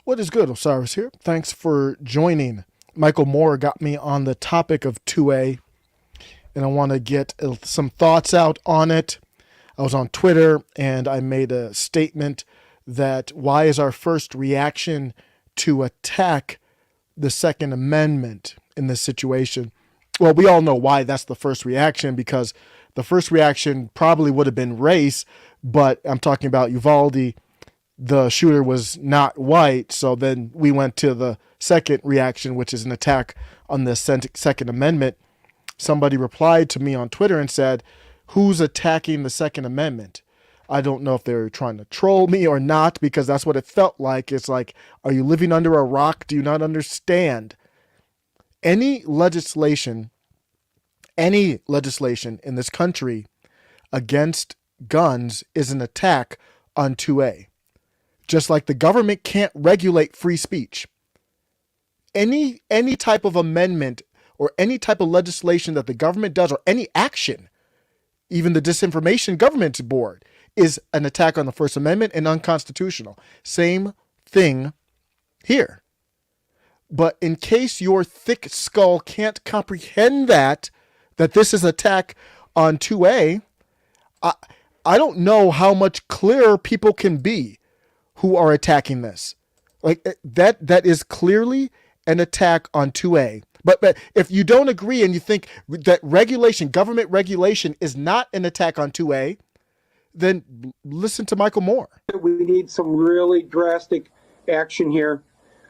What is good? Osiris here. Thanks for joining. Michael Moore got me on the topic of 2A, and I want to get some thoughts out on it. I was on Twitter and I made a statement that why is our first reaction to attack the Second Amendment in this situation? Well, we all know why that's the first reaction, because the first reaction probably would have been race, but I'm talking about Uvalde. The shooter was not white, so then we went to the second reaction, which is an attack on the Second Amendment. Somebody replied to me on Twitter and said, "Who's attacking the Second Amendment?" I don't know if they're trying to troll me or not, because that's what it felt like. It's like, are you living under a rock? Do you not understand? Any legislation, any legislation in this country against guns is an attack on 2A. Just like the government can't regulate free speech. Any type of amendment or any type of legislation that the government does, or any action, even the Disinformation Government Board, is an attack on the First Amendment and unconstitutional. Same thing here. But in case your thick skull can't comprehend that this is an attack on 2A, I don't know how much clearer people can be who are attacking this. Like that is clearly an attack on 2A. But if you don't agree and you think that regulation, government regulation, is not an attack on 2A, then listen to Michael Moore. We need some really drastic action here.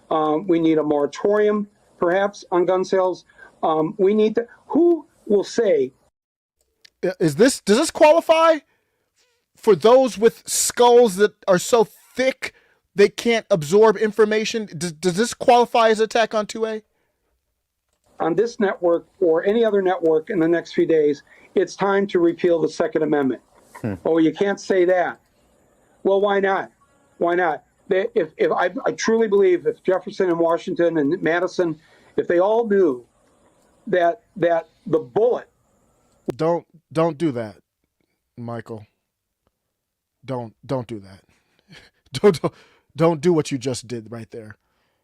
We need a moratorium, perhaps, on gun sales. We need to. Who will say? Does this qualify for those with skulls that are so thick they can't absorb information? Does this qualify as attack on 2A? On this network or any other network in the next few days, it's time to repeal the Second Amendment. Oh, you can't say that. Well, why not? Why not? If I truly believe if Jefferson and Washington and Madison, if they all knew that the bullet. Don't do that, Michael. Don't do that. Don't do what you just did right there.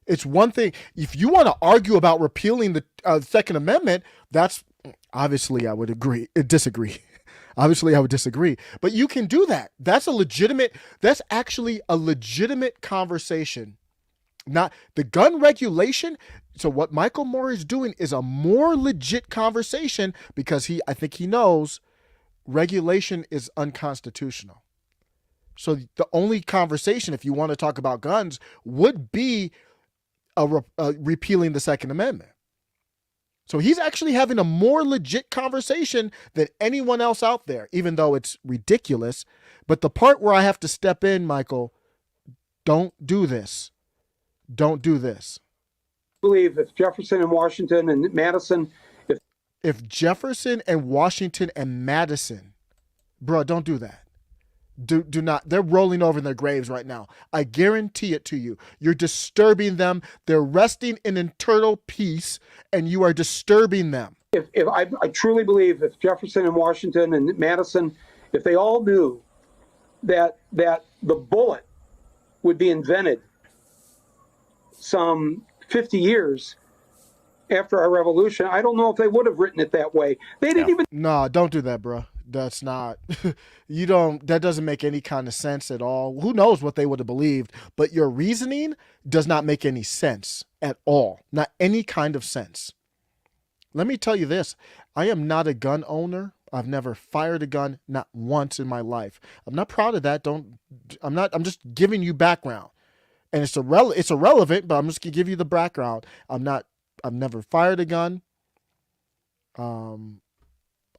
It's one thing if you want to argue about repealing the Second Amendment. That's obviously I would disagree. Obviously, I would disagree. But you can do that. That's actually a legitimate conversation. Not the gun regulation. So what Michael Moore is doing is a more legit conversation, because I think he knows regulation is unconstitutional. So the only conversation, if you want to talk about guns, would be repealing the Second Amendment. So he's actually having a more legit conversation than anyone else out there, even though it's ridiculous. But the part where I have to step in, Michael, don't do this. Don't do this. I believe if Jefferson and Washington and Madison, if Jefferson and Washington and Madison, bro, don't do that. Do not. They're rolling over in their graves right now. I guarantee it to you. You're disturbing them. They're resting in eternal peace, and you are disturbing them. If I truly believe if Jefferson and Washington and Madison, if they all knew that the bullet would be invented some 50 years after our revolution, I don't know if they would have written it that way. They didn't even. No, don't do that, bro. That's not, that doesn't make any kind of sense at all. Who knows what they would have believed, but your reasoning does not make any sense at all. Not any kind of sense. Let me tell you this. I am not a gun owner. I've never fired a gun, not once in my life. I'm not proud of that. I'm just giving you background, and it's irrelevant, but I'm just gonna give you the background. I've never fired a gun.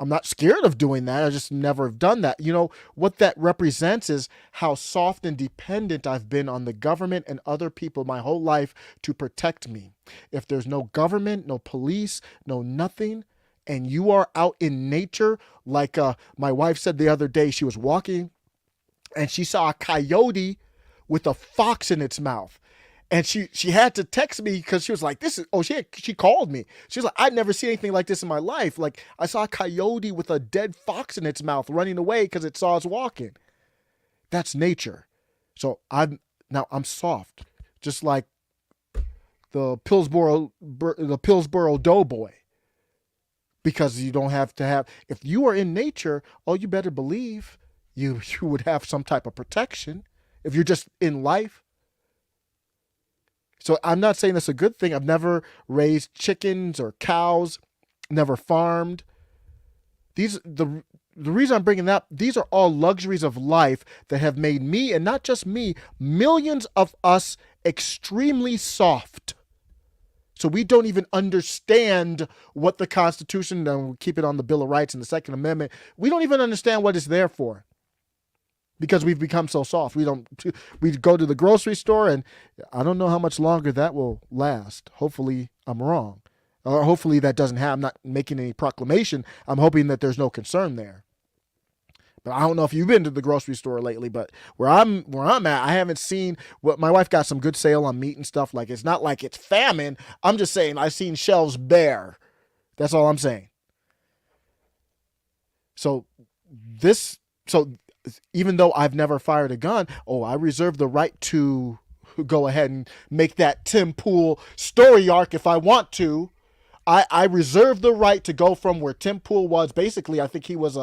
I'm not scared of doing that. I just never have done that. You know, what that represents is how soft and dependent I've been on the government and other people my whole life to protect me. If there's no government, no police, no nothing, and you are out in nature, like my wife said the other day, she was walking and she saw a coyote with a fox in its mouth. And she had to text me because she was like, she called me. She was like, I'd never seen anything like this in my life. Like, I saw a coyote with a dead fox in its mouth running away because it saw us walking. That's nature. So I'm soft. just like the Pillsboro Doughboy, because you don't have to have. If you are in nature, oh, you better believe you would have some type of protection. If you're just in life. So I'm not saying that's a good thing. I've never raised chickens or cows, never farmed. The reason I'm bringing that, these are all luxuries of life that have made me, and not just me, millions of us extremely soft. So we don't even understand what the Constitution, and we'll keep it on the Bill of Rights and the Second Amendment, we don't even understand what it's there for. Because we've become so soft. We go to the grocery store, and I don't know how much longer that will last. Hopefully I'm wrong. Or hopefully that doesn't happen. I'm not making any proclamation. I'm hoping that there's no concern there. But I don't know if you've been to the grocery store lately, but where I'm at, I haven't seen what my wife got some good sale on meat and stuff. Like, it's not like it's famine. I'm just saying I've seen shelves bare. That's all I'm saying. So even though I've never fired a gun, I reserve the right to go ahead and make that Tim Pool story arc if I want to. I reserve the right to go from where Tim Pool was. Basically, I think he was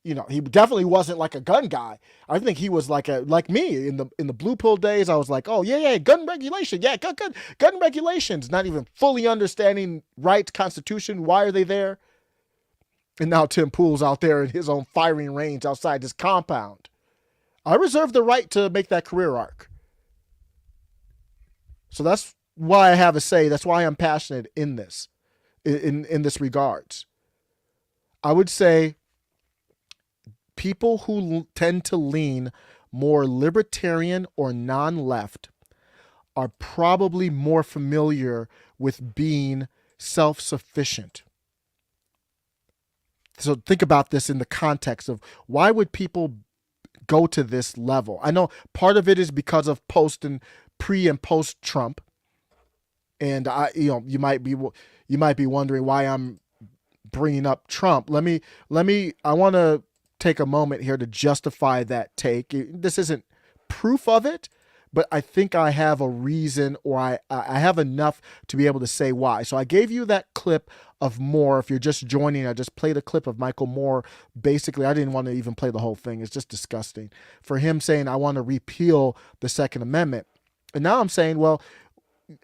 he definitely wasn't like a gun guy. I think he was like me in the blue pill days. I was like, oh yeah, gun regulation, yeah, gun regulations. Not even fully understanding rights, Constitution. Why are they there? And now Tim Pool's out there in his own firing range outside his compound. I reserve the right to make that career arc. So that's why I have a say. That's why I'm passionate in this, in this regards. I would say people who tend to lean more libertarian or non-left are probably more familiar with being self-sufficient. So think about this in the context of why would people go to this level? I know part of it is because of pre and post Trump. And you might be wondering why I'm bringing up Trump. I want to take a moment here to justify that take. This isn't proof of it, but I think I have a reason, or I have enough to be able to say why. So I gave you that clip of Moore. If you're just joining, I just played a clip of Michael Moore. Basically, I didn't want to even play the whole thing. It's just disgusting. For him saying, I want to repeal the Second Amendment. And now I'm saying, well,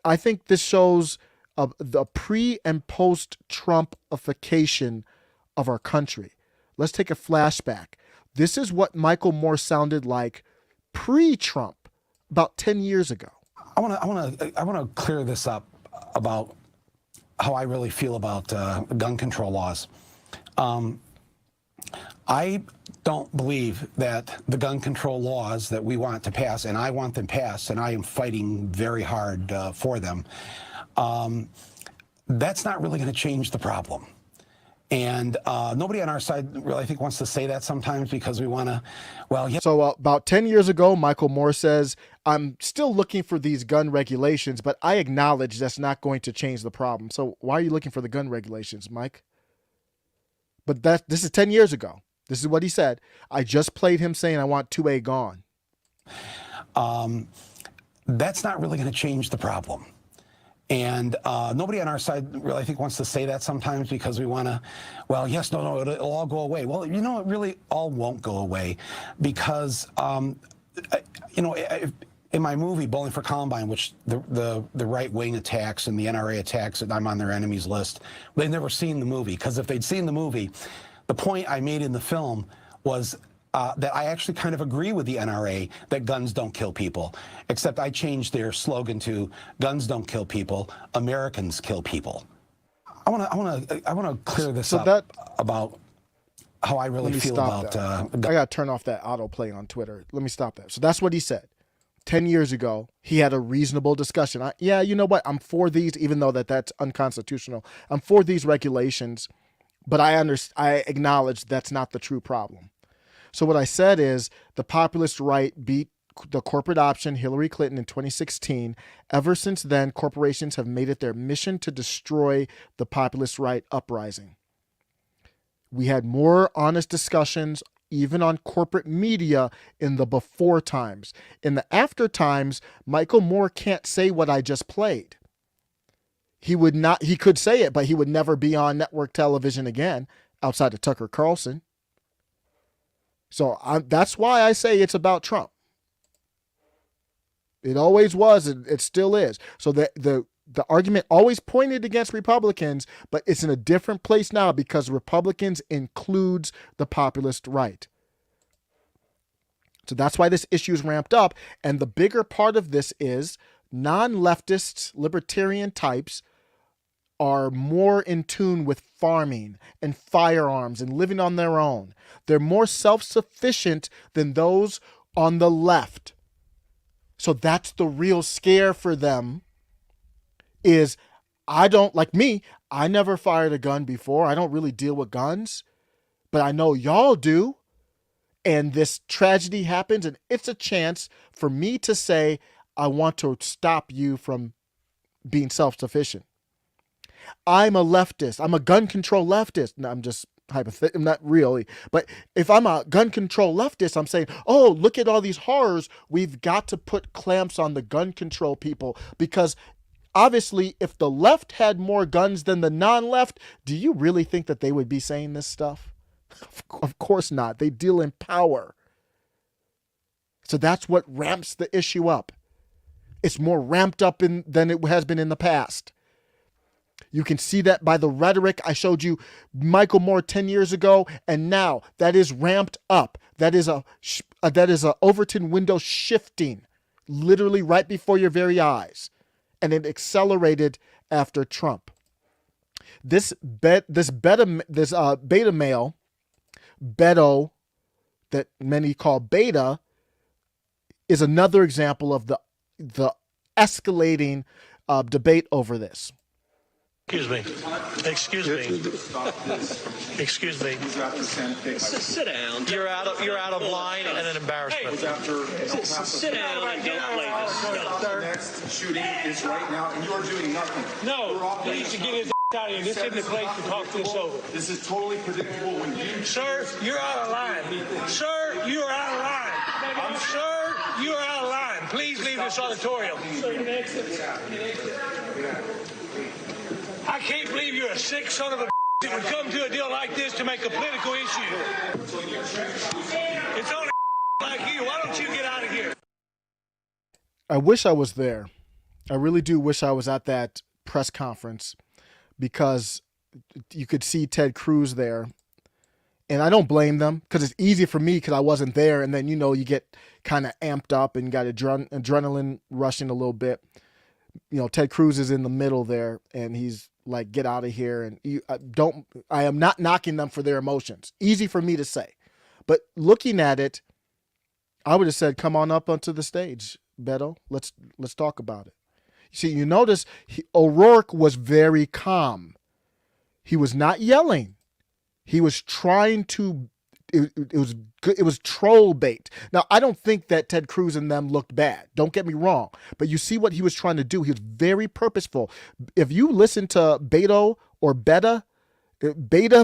I think this shows the pre and post Trumpification of our country. Let's take a flashback. This is what Michael Moore sounded like pre-Trump, about 10 years ago. I want to clear this up about how I really feel about gun control laws. I don't believe that the gun control laws that we want to pass, and I want them passed, and I am fighting very hard for them, that's not really going to change the problem. And nobody on our side really, I think, wants to say that sometimes because we want to, well, yeah. So about 10 years ago, Michael Moore says, I'm still looking for these gun regulations, but I acknowledge that's not going to change the problem. So why are you looking for the gun regulations, Mike? But this is 10 years ago. This is what he said. I just played him saying I want 2A gone. That's not really going to change the problem. And nobody on our side really, I think, wants to say that sometimes because we want to, well, yes, no, it'll all go away. Well, it really all won't go away because, in my movie, Bowling for Columbine, which the right-wing attacks and the NRA attacks, and I'm on their enemies list, they've never seen the movie. Because if they'd seen the movie, the point I made in the film was that I actually kind of agree with the NRA that guns don't kill people, except I changed their slogan to "Guns don't kill people, Americans kill people." I want to clear this up about how I really feel about. I gotta turn off that autoplay on Twitter. Let me stop that. So that's what he said. 10 years ago, he had a reasonable discussion. You know what? I'm for these, even though that's unconstitutional. I'm for these regulations, but I acknowledge that's not the true problem. So what I said is the populist right beat the corporate option, Hillary Clinton, in 2016. Ever since then, corporations have made it their mission to destroy the populist right uprising. We had more honest discussions even on corporate media in the before times. In the after times, Michael Moore can't say what I just played. He could say it, but he would never be on network television again outside of Tucker Carlson. So that's why I say it's about Trump. It always was, and it still is. So the argument always pointed against Republicans, but it's in a different place now because Republicans includes the populist right. So that's why this issue is ramped up. And the bigger part of this is non-leftists, libertarian types are more in tune with farming and firearms and living on their own. They're more self-sufficient than those on the left. So that's the real scare for them is I don't, like me, I never fired a gun before. I don't really deal with guns, but I know y'all do. And this tragedy happens, and it's a chance for me to say, I want to stop you from being self-sufficient. I'm a leftist. I'm a gun control leftist. No, I'm just hypothetical, not really. But if I'm a gun control leftist, I'm saying, oh, look at all these horrors. We've got to put clamps on the gun control people because obviously if the left had more guns than the non-left, do you really think that they would be saying this stuff? Of course not. They deal in power. So that's what ramps the issue up. It's more ramped up than it has been in the past. You can see that by the rhetoric. I showed you Michael Moore 10 years ago, and now that is ramped up. That is a Overton window shifting, literally right before your very eyes, and it accelerated after Trump. This beta male, Beto, that many call beta, is another example of the escalating debate over this. Excuse me. Excuse me. Excuse me. Sit down. You're out of line and an embarrassment. Sit down and don't play this stuff. The next shooting is right now, and you are doing nothing. No, he needs to get his out of here. This isn't the place to talk this over. This is totally predictable when you... Sir, you're out of line. Sir, you are out of line. Sir, you are out of line. Please leave this auditorium. I can't believe you're a sick son of a that would come to a deal like this to make a political issue. It's only like you. Why don't you get out of here? I wish I was there. I really do wish I was at that press conference because you could see Ted Cruz there. And I don't blame them because it's easy for me because I wasn't there. And then, you get kind of amped up and got adrenaline rushing a little bit. Ted Cruz is in the middle there and he's like, get out of here. And I am not knocking them for their emotions. Easy for me to say. But looking at it, I would have said, come on up onto the stage, Beto. Let's talk about it. See, you notice O'Rourke was very calm. He was not yelling. He was trying to, it was troll bait. Now, I don't think that Ted Cruz and them looked bad. Don't get me wrong. But you see what he was trying to do. He was very purposeful. If you listen to Beto or beta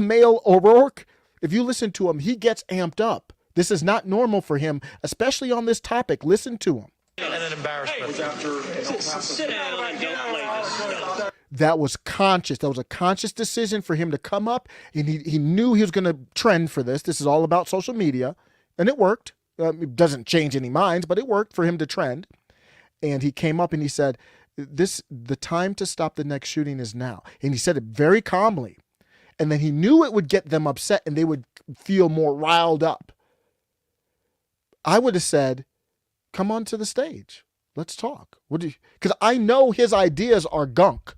male O'Rourke, if you listen to him, he gets amped up. This is not normal for him, especially on this topic. Listen to him. And an embarrassment. Sit down and don't play this stuff. That was conscious. That was a conscious decision for him to come up, and he knew he was going to trend for this. This is all about social media, and it worked. It doesn't change any minds, but it worked for him to trend. And he came up and he said, the time to stop the next shooting is now. And he said it very calmly. And then he knew it would get them upset and they would feel more riled up. I would have said, come on to the stage. Let's talk. Because I know his ideas are gunk.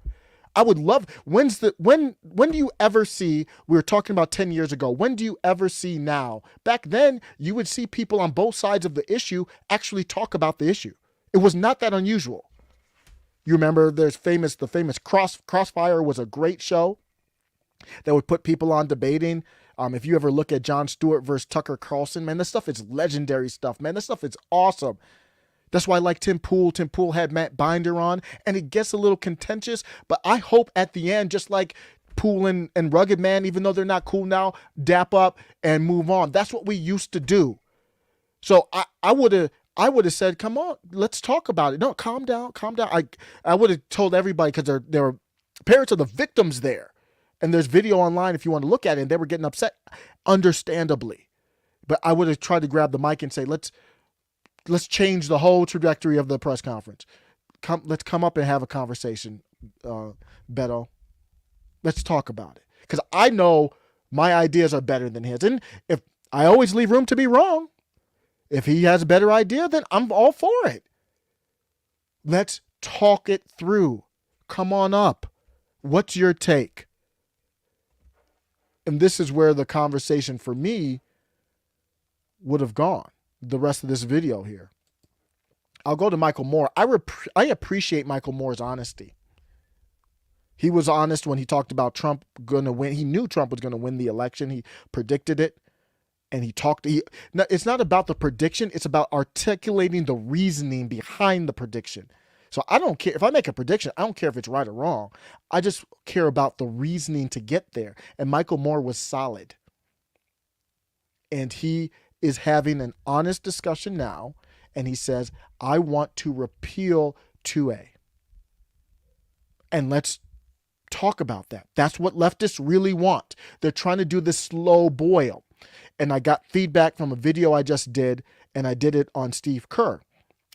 I would love, when do you ever see, we were talking about 10 years ago, when do you ever see now? Back then, you would see people on both sides of the issue actually talk about the issue. It was not that unusual. You remember the famous Crossfire was a great show that would put people on debating. If you ever look at Jon Stewart versus Tucker Carlson, man, this stuff is legendary stuff, man. This stuff is awesome. That's why I like Tim Pool. Tim Pool had Matt Binder on, and it gets a little contentious, but I hope at the end, just like Pool and Rugged Man, even though they're not cool now, dap up and move on. That's what we used to do. So I would have said, come on, let's talk about it. No, calm down. I would have told everybody, because there were parents of the victims there. And there's video online if you want to look at it, and they were getting upset, understandably. But I would have tried to grab the mic and say, let's change the whole trajectory of the press conference. Let's come up and have a conversation, Beto. Let's talk about it. Because I know my ideas are better than his. And if I always leave room to be wrong, if he has a better idea, then I'm all for it. Let's talk it through. Come on up. What's your take? And this is where the conversation for me would have gone, the rest of this video here. I'll go to Michael Moore. I appreciate Michael Moore's honesty. He was honest when he talked about Trump going to win. He knew Trump was going to win the election. He predicted it. And it's not about the prediction. It's about articulating the reasoning behind the prediction. So I don't care if I make a prediction. I don't care if it's right or wrong. I just care about the reasoning to get there. And Michael Moore was solid. And he is having an honest discussion now. And he says, I want to repeal 2A. And let's talk about that. That's what leftists really want. They're trying to do this slow boil. And I got feedback from a video I just did, and I did it on Steve Kerr.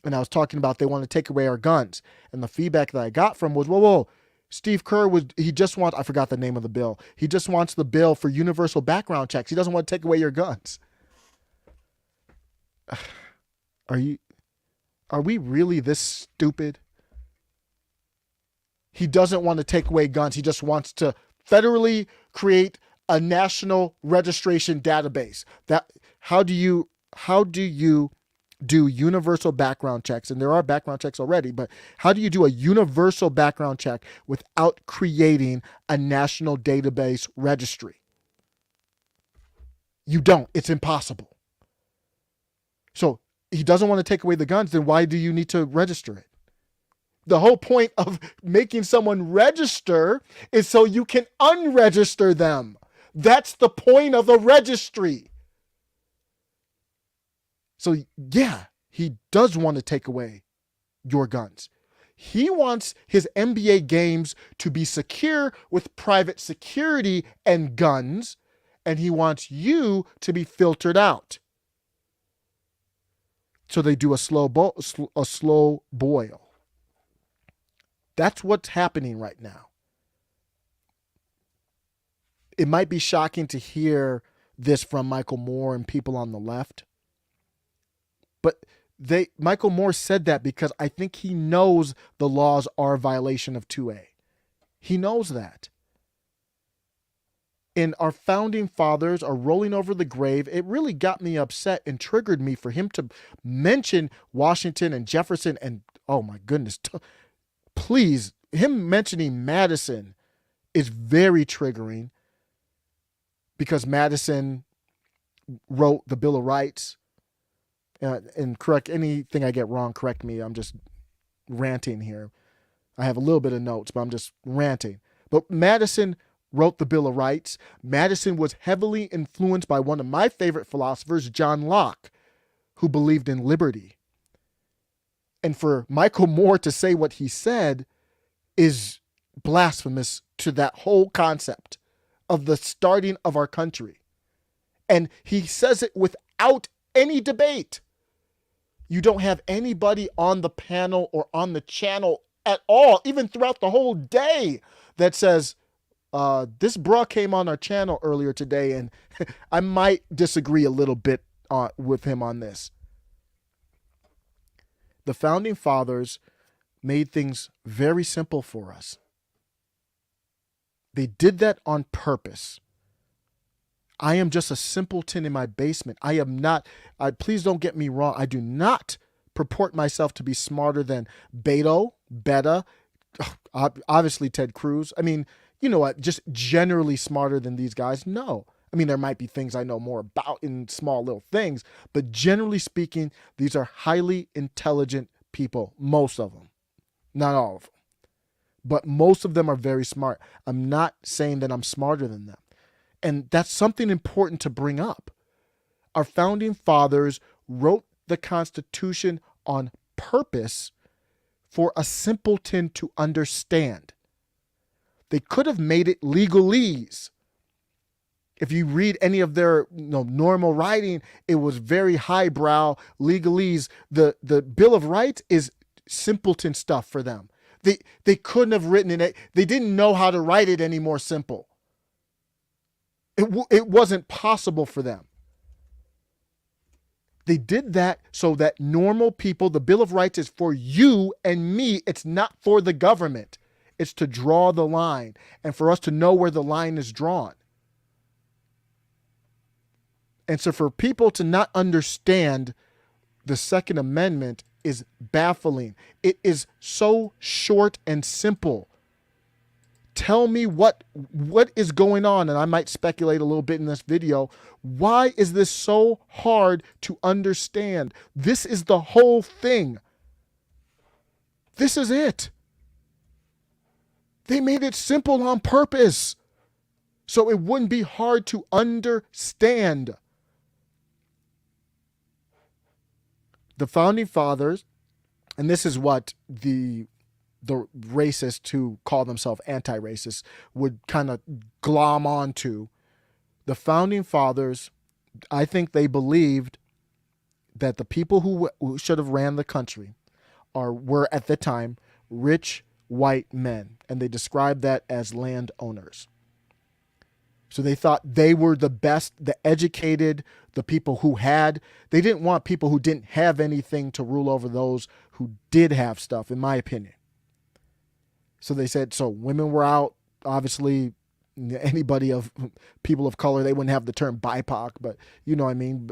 And I was talking about they want to take away our guns. And the feedback that I got from was, whoa, Steve Kerr he just wants, I forgot the name of the bill. He just wants the bill for universal background checks. He doesn't want to take away your guns. Are we really this stupid? He doesn't want to take away guns. He just wants to federally create a national registration database. How do you do universal background checks? And there are background checks already, but how do you do a universal background check without creating a national database registry? You don't. It's impossible. So he doesn't want to take away the guns, then why do you need to register it? The whole point of making someone register is so you can unregister them. That's the point of a registry. So yeah, he does want to take away your guns. He wants his NBA games to be secure with private security and guns, and he wants you to be filtered out. So they do a slow boil. That's what's happening right now. It might be shocking to hear this from Michael Moore and people on the left. But Michael Moore said that because I think he knows the laws are a violation of 2A. He knows that. And our founding fathers are rolling over the grave. It really got me upset and triggered me for him to mention Washington and Jefferson and, oh my goodness, please, him mentioning Madison is very triggering because Madison wrote the Bill of Rights. And correct anything I get wrong, correct me. I'm just ranting here. I have a little bit of notes, but I'm just ranting. But Madison wrote the Bill of Rights. Madison was heavily influenced by one of my favorite philosophers, John Locke, who believed in liberty. And for Michael Moore to say what he said is blasphemous to that whole concept of the starting of our country. And he says it without any debate. You don't have anybody on the panel or on the channel at all, even throughout the whole day, that says, this bra came on our channel earlier today, and I might disagree a little bit with him on this. The founding fathers made things very simple for us. They did that on purpose. I am just a simpleton in my basement. I am not, please don't get me wrong. I do not purport myself to be smarter than Beto, Beta, obviously Ted Cruz. I mean, you know what, just generally smarter than these guys. No. I mean, there might be things I know more about in small little things, but generally speaking, these are highly intelligent people, most of them, not all of them. but most of them are very smart. I'm not saying that I'm smarter than them. And that's something important to bring up. Our founding fathers wrote the Constitution on purpose for a simpleton to understand. They could have made it legalese. If you read any of their normal writing, it was very highbrow legalese. The Bill of Rights is simpleton stuff for them. They couldn't have written it. They didn't know how to write it any more simple. It wasn't possible for them. They did that so that normal people, the Bill of Rights is for you and me. It's not for the government. It's to draw the line and for us to know where the line is drawn. And so for people to not understand the Second Amendment is baffling. It is so short and simple. Tell me what is going on, and I might speculate a little bit in this video. Why is this so hard to understand? This is the whole thing. This is it. They made it simple on purpose so it wouldn't be hard to understand. The founding fathers, and this is what the racists who call themselves anti-racists would kind of glom onto. The founding fathers, I think they believed that the people who should have ran the country were at the time rich white men, and they described that as landowners. So they thought they were the best, the educated, the people who had. They didn't want people who didn't have anything to rule over those who did have stuff, in my opinion. So they said, so women were out, obviously anybody of people of color, they wouldn't have the term BIPOC, but you know what I mean?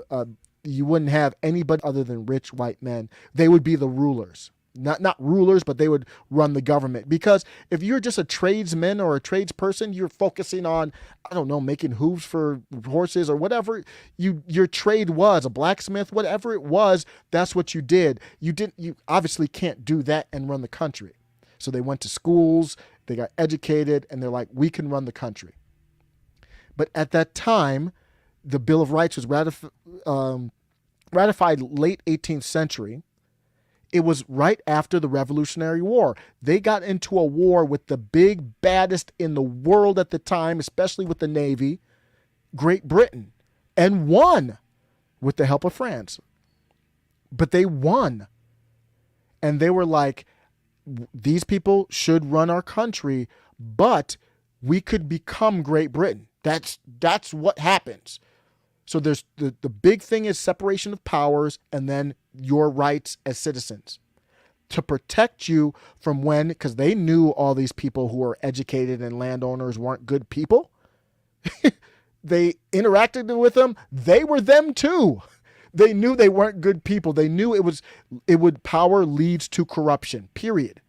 You wouldn't have anybody other than rich white men. They would be the rulers. Not rulers, but they would run the government. Because if you're just a tradesman or a tradesperson, you're focusing on, I don't know, making hooves for horses or whatever your trade was, a blacksmith, whatever it was, that's what you did. You obviously can't do that and run the country. So they went to schools, they got educated, and they're like, we can run the country. But at that time, the Bill of Rights was ratified late 18th century. It was right after the Revolutionary War. They got into a war with the big baddest in the world at the time, especially with the Navy, Great Britain, and won with the help of France. But they won. And they were like, these people should run our country, but we could become Great Britain. That's what happens. So there's the big thing is separation of powers and then your rights as citizens to protect you from because they knew all these people who were educated and landowners weren't good people. They interacted with them. They were them too. They knew they weren't good people. They knew power leads to corruption, period.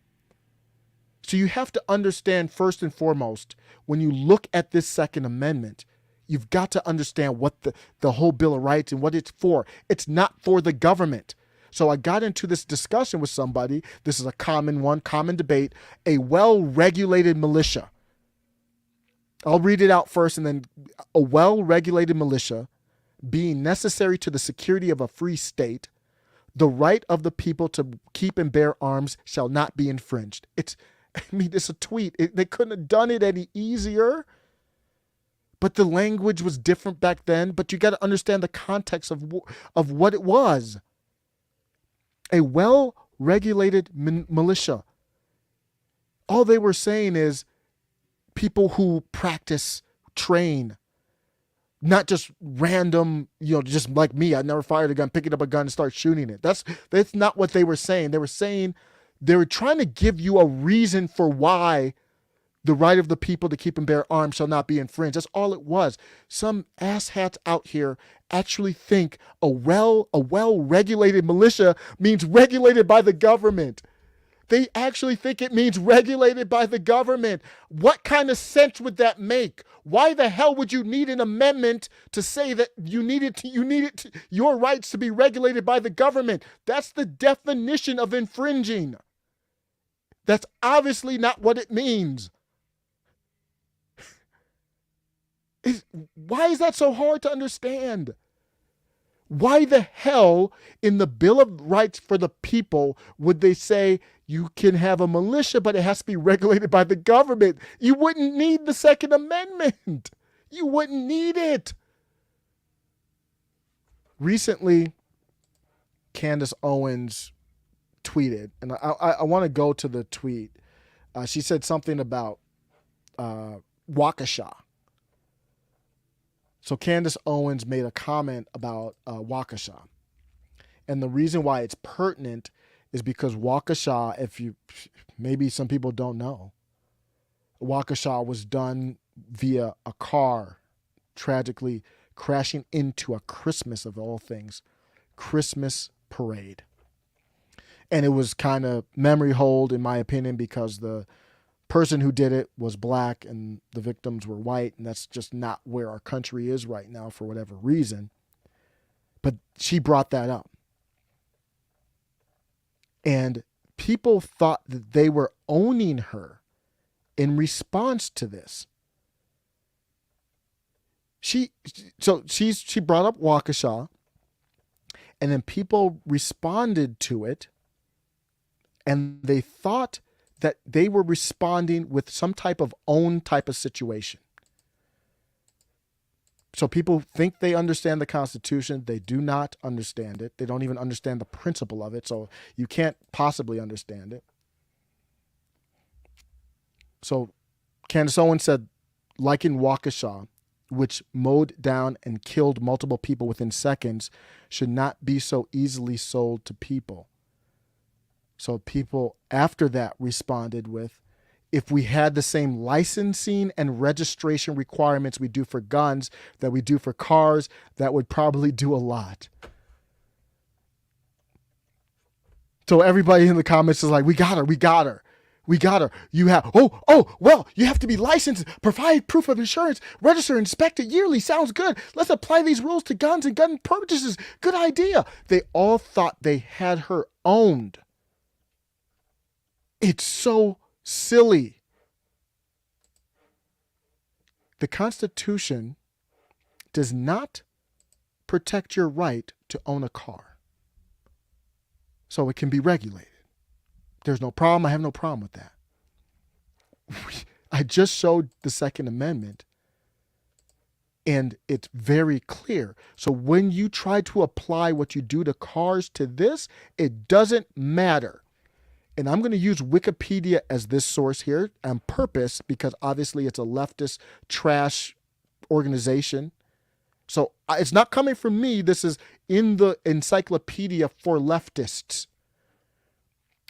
So you have to understand first and foremost, when you look at this Second Amendment, you've got to understand what the whole Bill of Rights and what it's for. It's not for the government. So I got into this discussion with somebody. This is a common debate, a well-regulated militia. I'll read it out first and then a well-regulated militia being necessary to the security of a free state, the right of the people to keep and bear arms shall not be infringed. It's a tweet. They couldn't have done it any easier. But the language was different back then. But you got to understand the context of what it was. A well-regulated militia. All they were saying is people who practice, train, not just random, just like me. I never fired a gun, picking up a gun and start shooting it. That's not what they were saying. They were saying they were trying to give you a reason for why the right of the people to keep and bear arms shall not be infringed. That's all it was. Some asshats out here actually think a well-regulated militia means regulated by the government. They actually think it means regulated by the government. What kind of sense would that make? Why the hell would you need an amendment to say that your rights to be regulated by the government? That's the definition of infringing. That's obviously not what it means. Why is that so hard to understand? Why the hell in the Bill of Rights for the people would they say you can have a militia, but it has to be regulated by the government? You wouldn't need the Second Amendment. You wouldn't need it. Recently, Candace Owens tweeted, and I want to go to the tweet. She said something about Waukesha. So Candace Owens made a comment about Waukesha. And the reason why it's pertinent is because Waukesha, maybe some people don't know, Waukesha was done via a car tragically crashing into a Christmas, of all things, Christmas parade. And it was kind of memory hold, in my opinion, because the person who did it was black and the victims were white, and that's just not where our country is right now for whatever reason. But she brought that up. And people thought that they were owning her in response to this. She brought up Waukesha, and then people responded to it, and they thought that they were responding with some type of own type of situation. So people think they understand the Constitution. They do not understand it. They don't even understand the principle of it. So you can't possibly understand it. So Candace Owens said, like in Waukesha, which mowed down and killed multiple people within seconds, should not be so easily sold to people. So people after that responded with, if we had the same licensing and registration requirements we do for guns that we do for cars, that would probably do a lot. So everybody in the comments is like, we got her. You have, you have to be licensed, provide proof of insurance, register, inspect it yearly. Sounds good. Let's apply these rules to guns and gun purchases. Good idea. They all thought they had her owned. It's so silly. The Constitution does not protect your right to own a car. So it can be regulated. There's no problem. I have no problem with that. I just showed the Second Amendment, and it's very clear. So when you try to apply what you do to cars to this, it doesn't matter. And I'm going to use Wikipedia as this source here on purpose because obviously it's a leftist trash organization. So it's not coming from me. This is in the encyclopedia for leftists.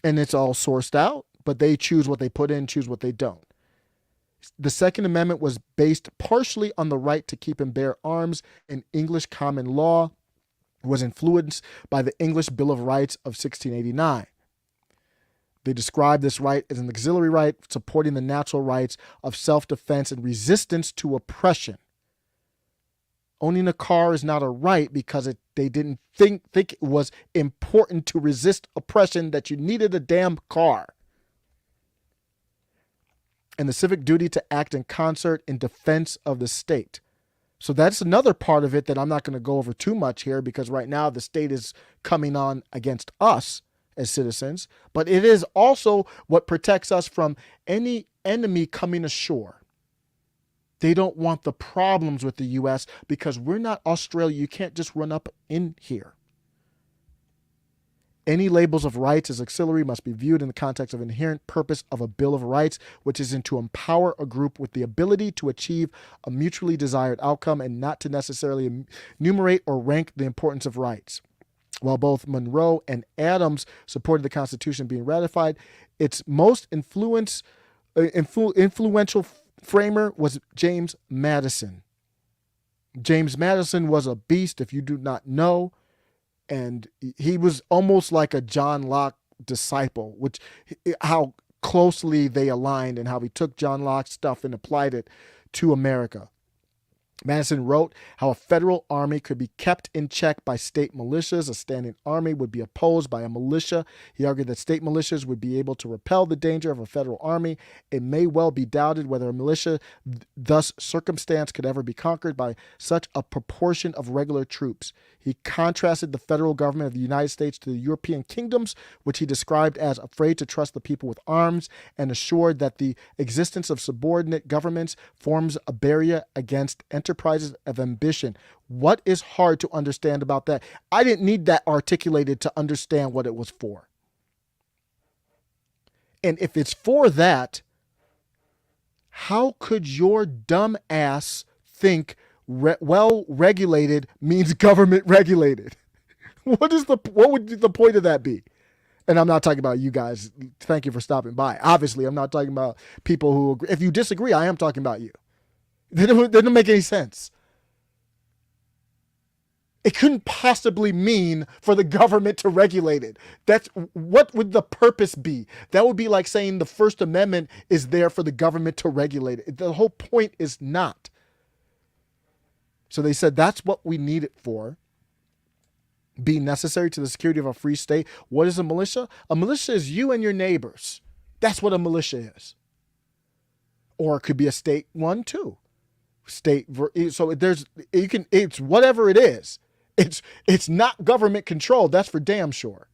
And it's all sourced out, but they choose what they put in, choose what they don't. The Second Amendment was based partially on the right to keep and bear arms in English common law, was influenced by the English Bill of Rights of 1689. They describe this right as an auxiliary right supporting the natural rights of self-defense and resistance to oppression. Owning a car is not a right because they didn't think it was important to resist oppression, that you needed a damn car. And the civic duty to act in concert in defense of the state. So that's another part of it that I'm not going to go over too much here because right now the state is coming on against us as citizens, but it is also what protects us from any enemy coming ashore. They don't want the problems with the U.S. because we're not Australia. You can't just run up in here. Any labels of rights as auxiliary must be viewed in the context of inherent purpose of a Bill of Rights, which is to empower a group with the ability to achieve a mutually desired outcome and not to necessarily enumerate or rank the importance of rights. While both Monroe and Adams supported the Constitution being ratified, its most influential framer was James Madison. James Madison was a beast, if you do not know, and he was almost like a John Locke disciple, which how closely they aligned and how he took John Locke's stuff and applied it to America. Madison wrote how a federal army could be kept in check by state militias. A standing army would be opposed by a militia. He argued that state militias would be able to repel the danger of a federal army. It may well be doubted whether a militia, thus circumstance, could ever be conquered by such a proportion of regular troops. He contrasted the federal government of the United States to the European kingdoms, which he described as afraid to trust the people with arms, and assured that the existence of subordinate governments forms a barrier against enterprises of ambition. What is hard to understand about that? I didn't need that articulated to understand what it was for. And if it's for that, how could your dumb ass think well-regulated means government regulated? What would the point of that be? And I'm not talking about you guys. Thank you for stopping by. Obviously, I'm not talking about people who agree. If you disagree, I am talking about you. They don't make any sense. It couldn't possibly mean for the government to regulate it. What would the purpose be? That would be like saying the First Amendment is there for the government to regulate it. The whole point is not. So they said that's what we need it for. Be necessary to the security of a free state. What is a militia? A militia is you and your neighbors. That's what a militia is. Or it could be a state one too. So it's whatever it is. It's not government controlled. That's for damn sure.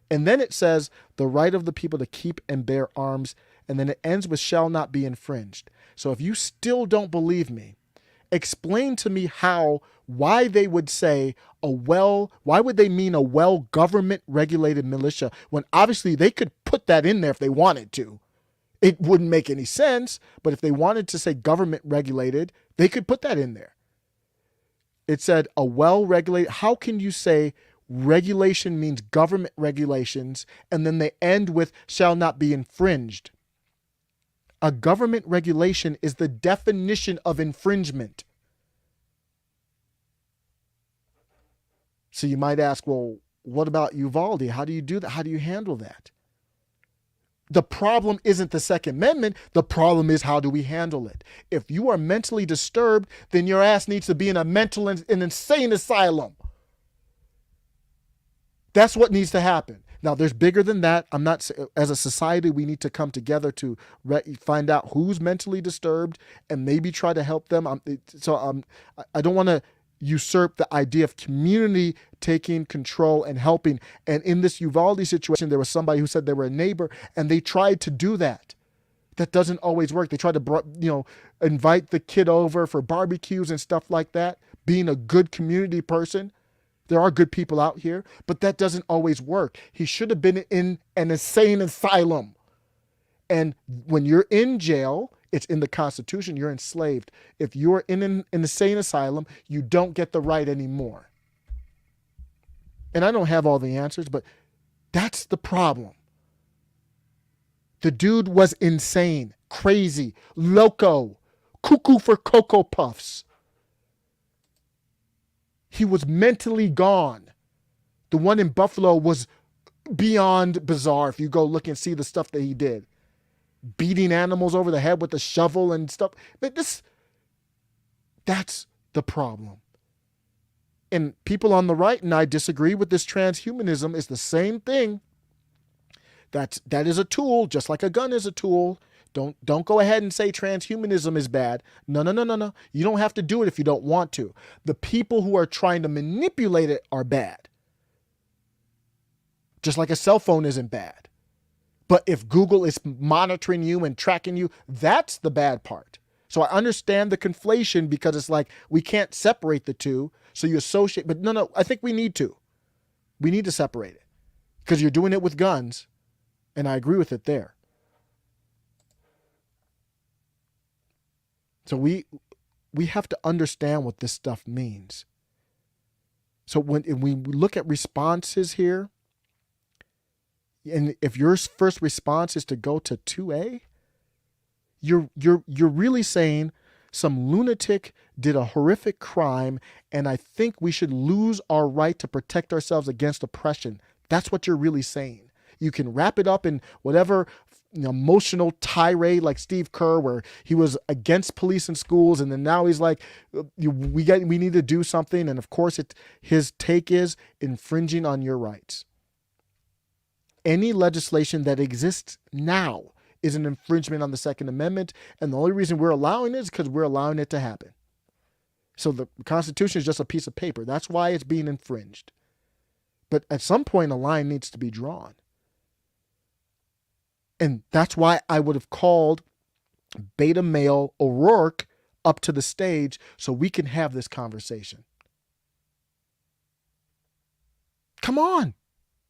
And then it says the right of the people to keep and bear arms. And then it ends with shall not be infringed. So if you still don't believe me, explain to me why they would say why would they mean a government regulated militia when obviously they could put that in there if they wanted to. It wouldn't make any sense, but if they wanted to say government regulated, they could put that in there. It said a well-regulated, how can you say regulation means government regulations and then they end with shall not be infringed? A government regulation is the definition of infringement. So you might ask, well, what about Uvalde? How do you do that? How do you handle that? The problem isn't the Second Amendment. The problem is how do we handle it? If you are mentally disturbed, then your ass needs to be in an insane asylum. That's what needs to happen. Now, there's bigger than that. As a society, we need to come together to find out who's mentally disturbed and maybe try to help them. I don't want to usurp the idea of community taking control and helping. And in this Uvalde situation, there was somebody who said they were a neighbor and they tried to do that. That doesn't always work. They try to, invite the kid over for barbecues and stuff like that, being a good community person. There are good people out here, but that doesn't always work. He should have been in an insane asylum. And when you're in jail, it's in the Constitution, you're enslaved. If you're in an insane asylum, you don't get the right anymore. And I don't have all the answers, but that's the problem. The dude was insane, crazy, loco, cuckoo for Cocoa Puffs. He was mentally gone. The one in Buffalo was beyond bizarre if you go look and see the stuff that he did. Beating animals over the head with a shovel and stuff. But that's the problem. And people on the right, and I disagree with this transhumanism, is the same thing. That is a tool, just like a gun is a tool. Don't go ahead and say transhumanism is bad. No. You don't have to do it if you don't want to. The people who are trying to manipulate it are bad. Just like a cell phone isn't bad. But if Google is monitoring you and tracking you, that's the bad part. So I understand the conflation because it's like we can't separate the two. So you associate, but no, I think we need to. We need to separate it because you're doing it with guns. And I agree with it there. So we have to understand what this stuff means. So when we look at responses here, and if your first response is to go to 2A, you're really saying some lunatic did a horrific crime, and I think we should lose our right to protect ourselves against oppression. That's what you're really saying. You can wrap it up in whatever emotional tirade like Steve Kerr, where he was against police in schools, and then now he's like, we need to do something. And of course, his take is infringing on your rights. Any legislation that exists now is an infringement on the Second Amendment, and the only reason we're allowing it is because we're allowing it to happen. So the Constitution is just a piece of paper. That's why it's being infringed. But at some point, a line needs to be drawn. And that's why I would have called beta male O'Rourke up to the stage so we can have this conversation. Come on,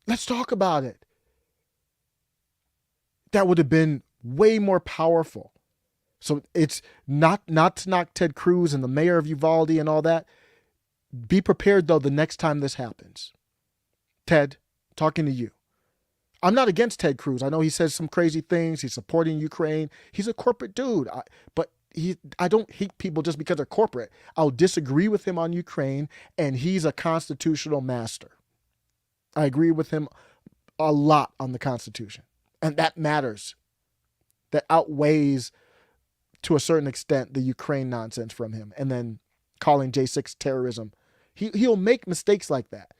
let's talk about it. That would have been way more powerful. So it's not to knock Ted Cruz and the mayor of Uvalde and all that. Be prepared, though, the next time this happens. Ted, talking to you. I'm not against Ted Cruz. I know he says some crazy things. He's supporting Ukraine. He's a corporate dude. But I don't hate people just because they're corporate. I'll disagree with him on Ukraine, and he's a constitutional master. I agree with him a lot on the Constitution. And that matters. That outweighs, to a certain extent, the Ukraine nonsense from him. And then calling J6 terrorism. He'll make mistakes like that.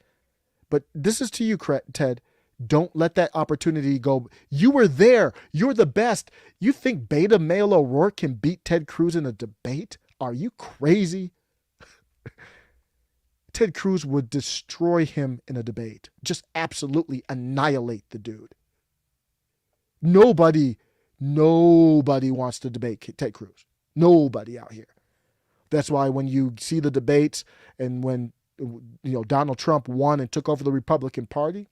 But this is to you, Ted. Don't let that opportunity go. You were there. You're the best. You think beta male O'Rourke can beat Ted Cruz in a debate? Are you crazy? Ted Cruz would destroy him in a debate. Just absolutely annihilate the dude. Nobody wants to debate Ted Cruz. Nobody out here. That's why when you see the debates and when Donald Trump won and took over the Republican Party,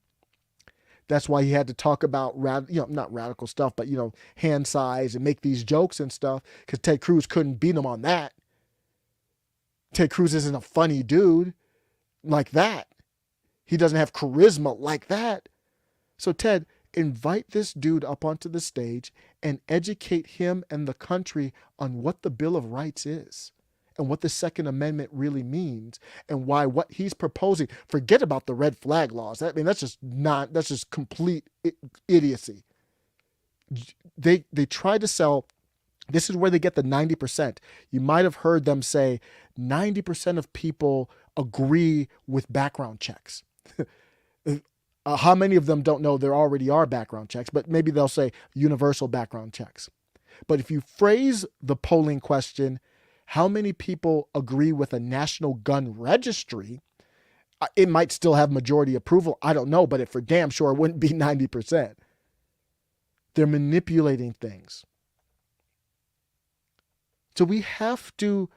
that's why he had to talk about, not radical stuff, but, hand size and make these jokes and stuff, because Ted Cruz couldn't beat him on that. Ted Cruz isn't a funny dude like that. He doesn't have charisma like that. So Ted, invite this dude up onto the stage and educate him and the country on what the Bill of Rights is and what the Second Amendment really means and why what he's proposing, forget about the red flag laws. That's just complete idiocy. They try to sell, this is where they get the 90%. You might have heard them say 90% of people agree with background checks. How many of them don't know there already are background checks, but maybe they'll say universal background checks. But if you phrase the polling question, how many people agree with a national gun registry, it might still have majority approval. I don't know, but it for damn sure wouldn't be 90%. They're manipulating things. So we have to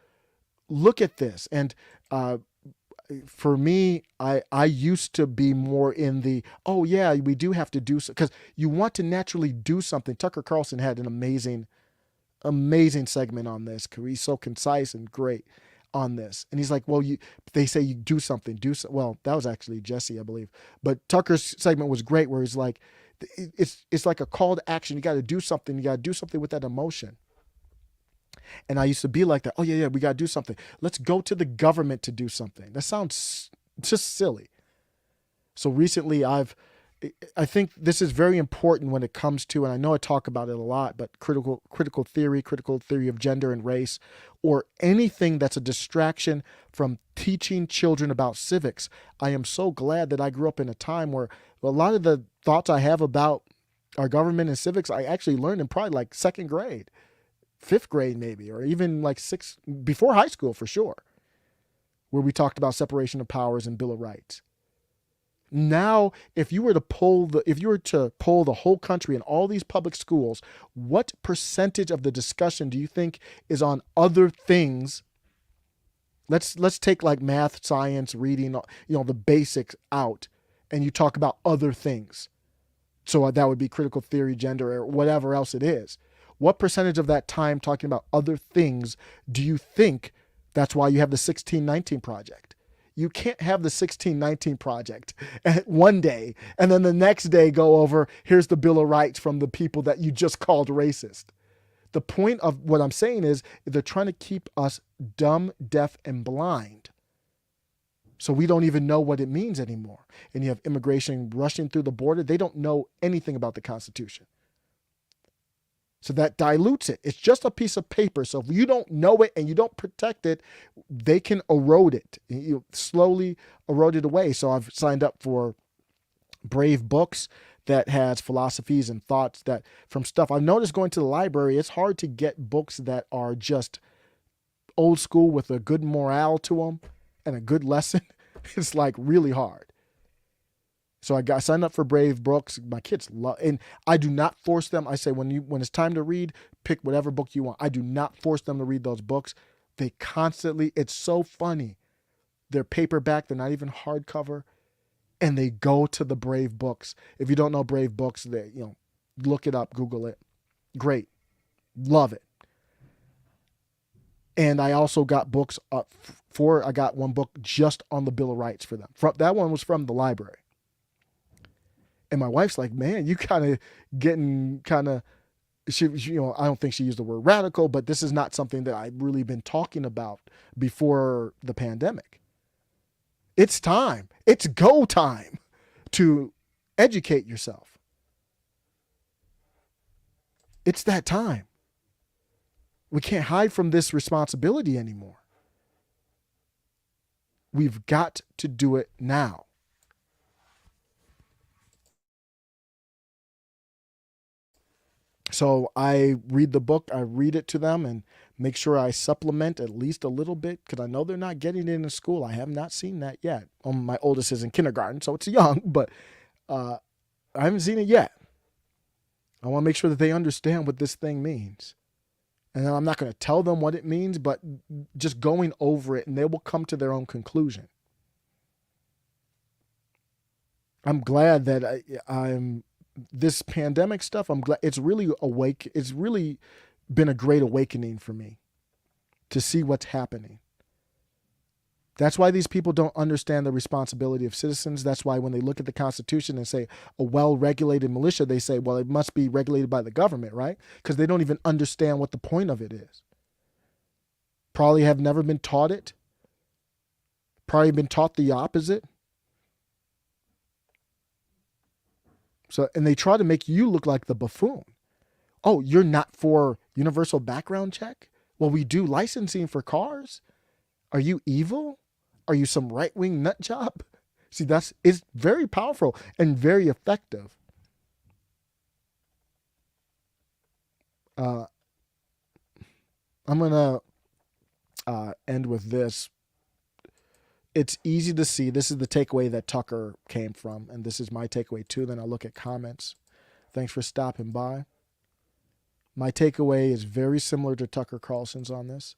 look at this. And for me, I used to be more in the, oh yeah, we do have to do so, because you want to naturally do something. Tucker Carlson had an amazing segment on this, because he's so concise and great on this. And he's like, well, they say you do something, well, that was actually Jesse, I believe. But Tucker's segment was great, where he's like, it's like a call to action. You got to do something. You got to do something with that emotion. And I used to be like that. Oh yeah, we got to do something. Let's go to the government to do something. That sounds just silly. So recently I think this is very important when it comes to, and I know I talk about it a lot, but critical theory of gender and race, or anything that's a distraction from teaching children about civics. I am so glad that I grew up in a time where a lot of the thoughts I have about our government and civics, I actually learned in probably like second grade, fifth grade maybe, or even like sixth, before high school for sure, where we talked about separation of powers and Bill of Rights. Now, if you were to poll the whole country in all these public schools, what percentage of the discussion do you think is on other things? Let's take like math, science, reading, the basics out, and you talk about other things. So that would be critical theory, gender, or whatever else it is. What percentage of that time talking about other things do you think that's why you have the 1619 Project? You can't have the 1619 Project one day and then the next day go over, here's the Bill of Rights from the people that you just called racist. The point of what I'm saying is they're trying to keep us dumb, deaf, and blind. So we don't even know what it means anymore. And you have immigration rushing through the border. They don't know anything about the Constitution. So that dilutes it. It's just a piece of paper. So if you don't know it and you don't protect it, they can erode it. You slowly erode it away. So I've signed up for Brave Books that has philosophies and thoughts that from stuff. I've noticed going to the library, it's hard to get books that are just old school with a good morale to them and a good lesson. It's like really hard. So I signed up for Brave Books. My kids love, and I do not force them. I say when it's time to read, pick whatever book you want. I do not force them to read those books. They constantly, it's so funny. They're paperback. They're not even hardcover, and they go to the Brave Books. If you don't know Brave Books, they look it up, Google it. Great, love it. And I also got books I got one book just on the Bill of Rights for them. That one was from the library. And my wife's like, man, you kind of getting she, I don't think she used the word radical, but this is not something that I've really been talking about before the pandemic. It's time. It's go time to educate yourself. It's that time. We can't hide from this responsibility anymore. We've got to do it now. So I read the book, I read it to them and make sure I supplement at least a little bit because I know they're not getting it in school. I have not seen that yet. My oldest is in kindergarten, so it's young, but I haven't seen it yet. I want to make sure that they understand what this thing means. And then I'm not going to tell them what it means, but just going over it and they will come to their own conclusion. I'm glad that I'm this pandemic stuff. I'm glad it's really It's really been a great awakening for me to see what's happening. That's why these people don't understand the responsibility of citizens. That's why when they look at the Constitution and say a well-regulated militia, they say, well, it must be regulated by the government, right? Because they don't even understand what the point of it is. Probably have never been taught it. Probably been taught the opposite. So, and they try to make you look like the buffoon. Oh, you're not for universal background check? Well, we do licensing for cars. Are you evil? Are you some right-wing nut job? See, it's very powerful and very effective. I'm going to end with this. It's easy to see. This is the takeaway that Tucker came from, and this is my takeaway too. Then I'll look at comments. Thanks for stopping by. My takeaway is very similar to Tucker Carlson's on this.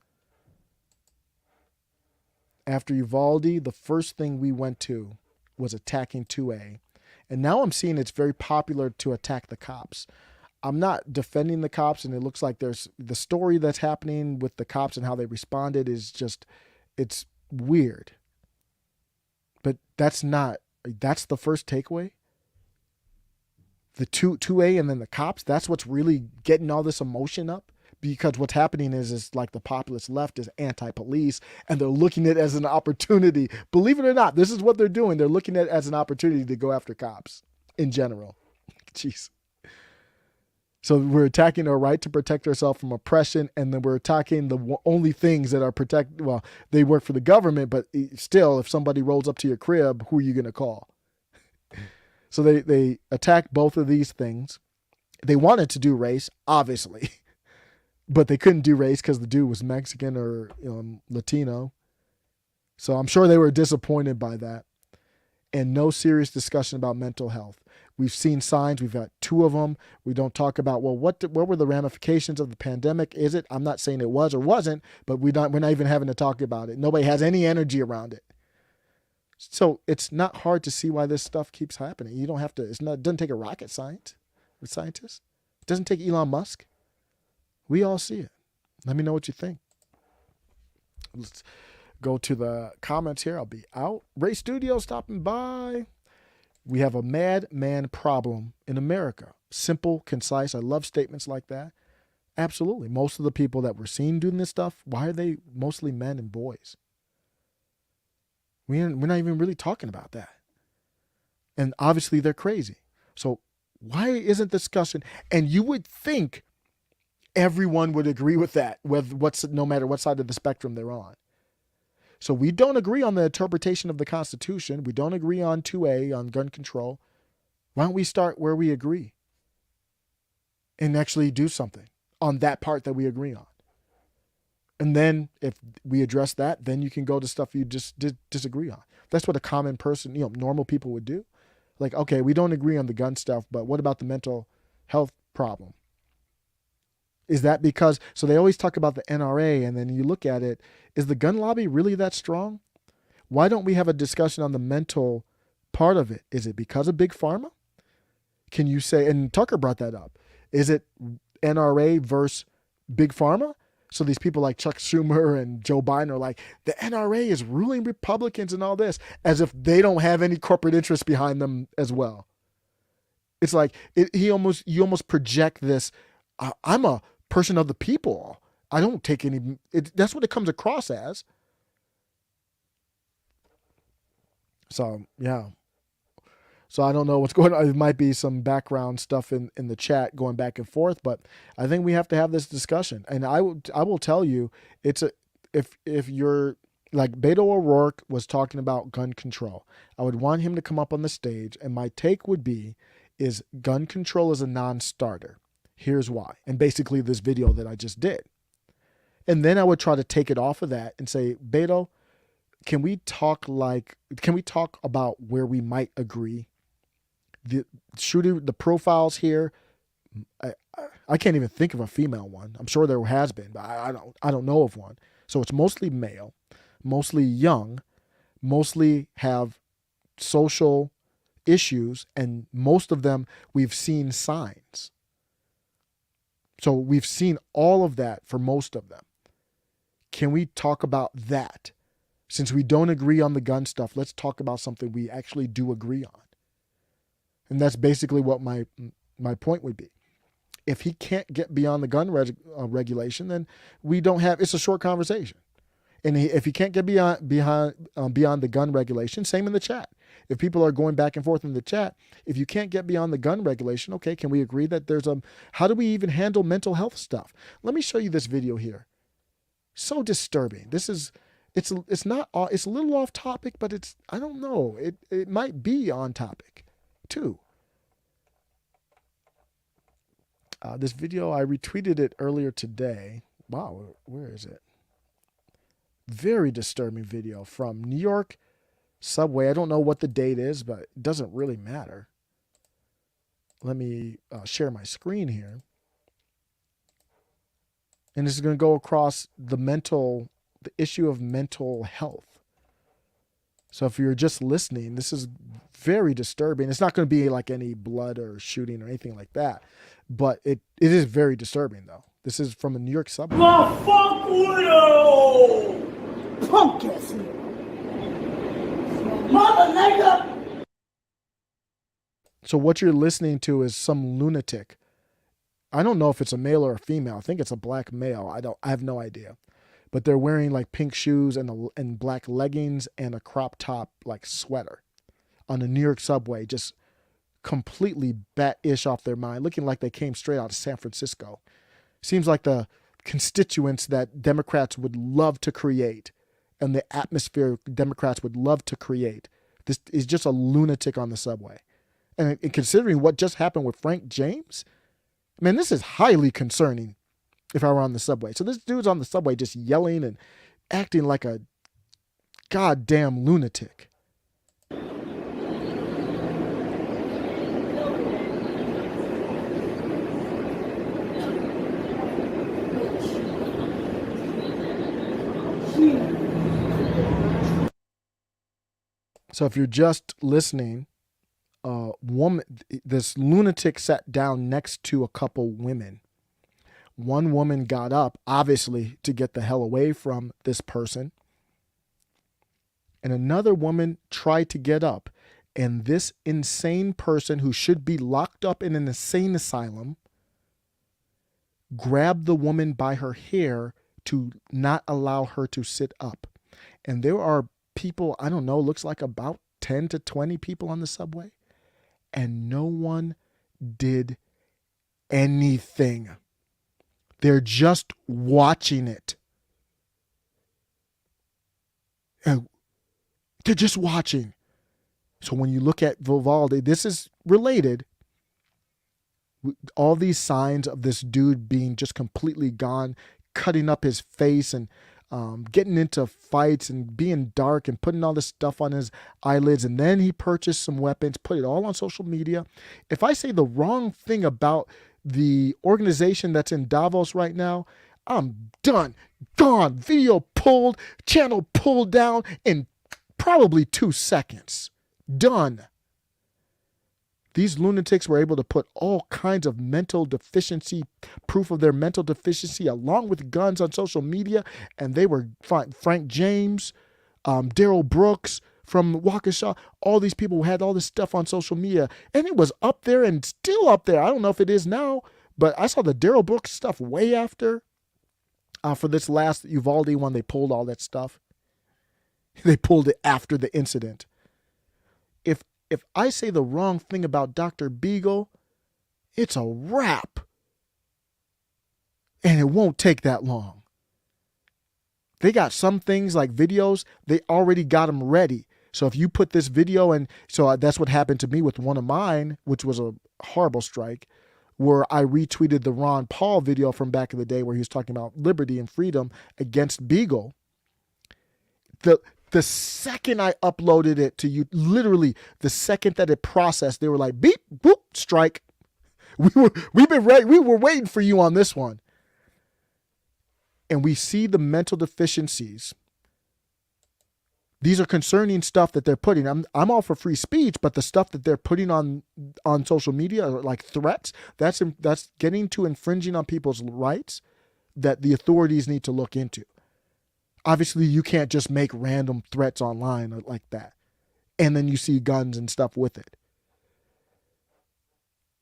After Uvalde, the first thing we went to was attacking 2A. And now I'm seeing it's very popular to attack the cops. I'm not defending the cops, and it looks like there's the story that's happening with the cops and how they responded is just, it's weird. But that's the first takeaway. The 2A and then the cops, that's what's really getting all this emotion up. Because what's happening is like the populist left is anti-police and they're looking at it as an opportunity. Believe it or not, this is what they're doing. They're looking at it as an opportunity to go after cops in general. Jeez. So we're attacking our right to protect ourselves from oppression, and then we're attacking the only things that are protect. Well, they work for the government, but still, if somebody rolls up to your crib, who are you going to call? So they attacked both of these things. They wanted to do race, obviously, but they couldn't do race because the dude was Mexican or Latino. So I'm sure they were disappointed by that. And no serious discussion about mental health. We've seen signs. We've got 2 of them. We don't talk about, well, what were the ramifications of the pandemic? Is it? I'm not saying it was or wasn't, but we're not even having to talk about it. Nobody has any energy around it. So it's not hard to see why this stuff keeps happening. You don't have to. It doesn't take a rocket scientist. It doesn't take Elon Musk. We all see it. Let me know what you think. Let's go to the comments here. I'll be out. Ray Studio stopping by. We have a madman problem in America. Simple, concise. I love statements like that. Absolutely. Most of the people that we're seeing doing this stuff, why are they mostly men and boys? We're not even really talking about that. And obviously they're crazy. So why isn't discussion? And you would think Everyone would agree with that, no matter what side of the spectrum they're on. So we don't agree on the interpretation of the Constitution. We don't agree on 2A, on gun control. Why don't we start where we agree and actually do something on that part that we agree on? And then if we address that, then you can go to stuff you just disagree on. That's what a common person, normal people would do. Like, okay, we don't agree on the gun stuff, but what about the mental health problem? Is that because, so they always talk about the NRA, and then you look at it, is the gun lobby really that strong? Why don't we have a discussion on the mental part of it? Is it because of Big Pharma? Can you say, and Tucker brought that up, is it NRA versus Big Pharma? So these people like Chuck Schumer and Joe Biden are like, the NRA is ruling Republicans and all this, as if they don't have any corporate interests behind them as well. It's like, you almost project this, I'm a person of the people. I don't take any, that's what it comes across as. So, yeah. So I don't know what's going on. It might be some background stuff in the chat going back and forth, but I think we have to have this discussion. And I will tell you, if you're like Beto O'Rourke was talking about gun control, I would want him to come up on the stage, and my take would be, is gun control is a non-starter. Here's why. And basically this video that I just did. And then I would try to take it off of that and say, Beto, can we talk about where we might agree? The shooter, the profiles here, I can't even think of a female one. I'm sure there has been, but I don't know of one. So it's mostly male, mostly young, mostly have social issues, and most of them we've seen signs. So we've seen all of that for most of them. Can we talk about that? Since we don't agree on the gun stuff, let's talk about something we actually do agree on. And that's basically what my point would be. If he can't get beyond the gun regulation, then we don't have, it's a short conversation. And if he can't get beyond the gun regulation, same in the chat. If people are going back and forth in the chat, if you can't get beyond the gun regulation, okay, can we agree that there's how do we even handle mental health stuff? Let me show you this video here. So disturbing. It's a little off topic, but I don't know. It might be on topic too. This video, I retweeted it earlier today. Wow, where is it? Very disturbing video from New York subway. I don't know what the date is, but it doesn't really matter. Let me share my screen here. And this is going to go across the issue of mental health. So if you're just listening, this is very disturbing. It's not going to be like any blood or shooting or anything like that, but it is very disturbing though. This is from a New York subway. The fuck widow! Punk ass nigga. Mother nigga! So what you're listening to is some lunatic. I don't know if it's a male or a female. I think it's a black male. I have no idea. But they're wearing like pink shoes and black leggings and a crop top like sweater on the New York subway, just completely bat-ish off their mind, looking like they came straight out of San Francisco. Seems like the constituents that Democrats would love to create and the atmosphere Democrats would love to create. This is just a lunatic on the subway. And considering what just happened with Frank James, man, this is highly concerning if I were on the subway. So this dude's on the subway just yelling and acting like a goddamn lunatic. So if you're just listening, this lunatic sat down next to a couple women. One woman got up, obviously, to get the hell away from this person. And another woman tried to get up. And this insane person who should be locked up in an insane asylum grabbed the woman by her hair to not allow her to sit up. And there are people, I don't know, looks like about 10 to 20 people on the subway. And no one did anything. They're just watching it. And they're just watching. So when you look at Vivaldi, this is related. All these signs of this dude being just completely gone, cutting up his face and getting into fights and being dark and putting all this stuff on his eyelids. And then he purchased some weapons, put it all on social media. If I say the wrong thing about the organization that's in Davos right now, I'm done, gone, video pulled, channel pulled down in probably 2 seconds. Done. These lunatics were able to put all kinds of mental deficiency, proof of their mental deficiency, along with guns on social media. And they were Frank James, Daryl Brooks from Waukesha, all these people who had all this stuff on social media. And it was up there and still up there. I don't know if it is now, but I saw the Daryl Brooks stuff way after. For this last Uvalde one, they pulled all that stuff. They pulled it after the incident. If I say the wrong thing about Dr. Beagle, it's a wrap. And it won't take that long. They got some things like videos, they already got them ready. So if you put this video in, so that's what happened to me with one of mine, which was a horrible strike, where I retweeted the Ron Paul video from back in the day where he was talking about liberty and freedom against Beagle. The second I uploaded it to you, literally the second that it processed, they were like, beep, boop, strike. We were waiting for you on this one. And we see the mental deficiencies. These are concerning stuff that they're putting. I'm all for free speech, but the stuff that they're putting on social media, like threats, that's getting to infringing on people's rights that the authorities need to look into. Obviously, you can't just make random threats online like that. And then you see guns and stuff with it.